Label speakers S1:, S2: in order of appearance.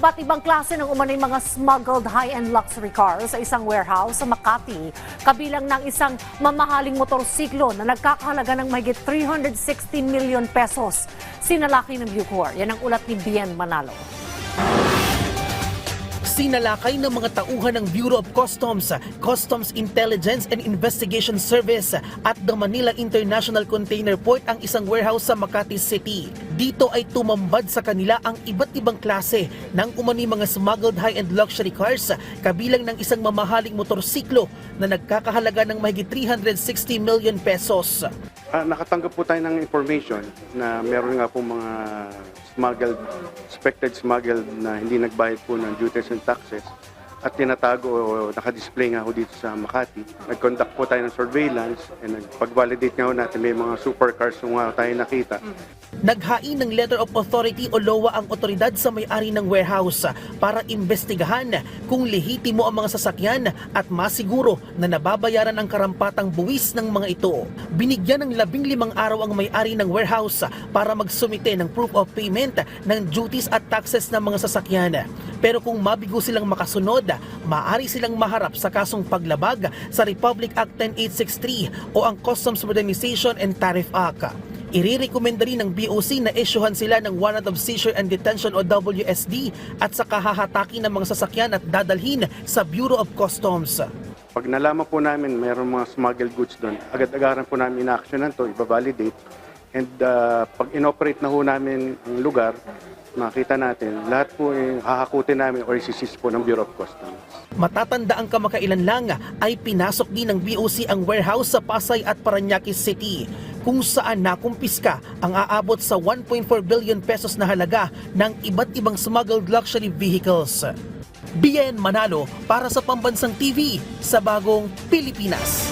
S1: Iba't ibang klase ng umano'y mga smuggled high-end luxury cars sa isang warehouse sa Makati. Kabilang ng isang mamahaling motorsiklo na nagkakahalaga ng mahigit 360 million pesos. Sinalaki ng Bucor. Yan ang ulat ni Bien Manalo.
S2: Sinalakay ng mga tauhan ng Bureau of Customs, Customs Intelligence and Investigation Service at the Manila International Container Port ang isang warehouse sa Makati City. Dito ay tumambad sa kanila ang iba't ibang klase ng umano'y mga smuggled high-end luxury cars, kabilang ng isang mamahaling motorsiklo na nagkakahalaga ng mahigit 360 million pesos.
S3: Nakatanggap po tayo ng information na meron nga po mga suspected smuggled na hindi nagbayad po ng duties and taxes at tinatago o nakadisplay nga ho dito sa Makati. Nag-conduct po tayo ng surveillance and pag-validate nga ho natin may mga supercars nga tayo nakita.
S2: Naghain ng letter of authority o LOA ang otoridad sa may-ari ng warehouse para imbestigahan kung lehitimo ang mga sasakyan at masiguro na nababayaran ang karampatang buwis ng mga ito. Binigyan ng 15 araw ang may-ari ng warehouse para magsumite ng proof of payment ng duties at taxes ng mga sasakyan. Pero kung mabigo silang makasunod, maaari silang maharap sa kasong paglabag sa Republic Act 10863 o ang Customs Modernization and Tariff Act. Irirekomenda rin ng BOC na isyuhan sila ng Warrant of Seizure and Detention o WSD at saka hahatakin ng mga sasakyan at dadalhin sa Bureau of Customs.
S3: Pag nalaman po namin mayroong mga smuggled goods doon, agad-agaran po namin ina-actionan to, ibabalidate. And pag inoperate na ho namin ang lugar, makita natin, lahat po hahakutin namin or isisis po ng Bureau of Customs.
S2: Matatanda ang kamakailan lang ay pinasok din ng BOC ang warehouse sa Pasay at Parañaque City, kung saan nakumpiska ang aabot sa 1.4 billion pesos na halaga ng iba't ibang smuggled luxury vehicles. Bien Manalo para sa Pambansang TV sa Bagong Pilipinas.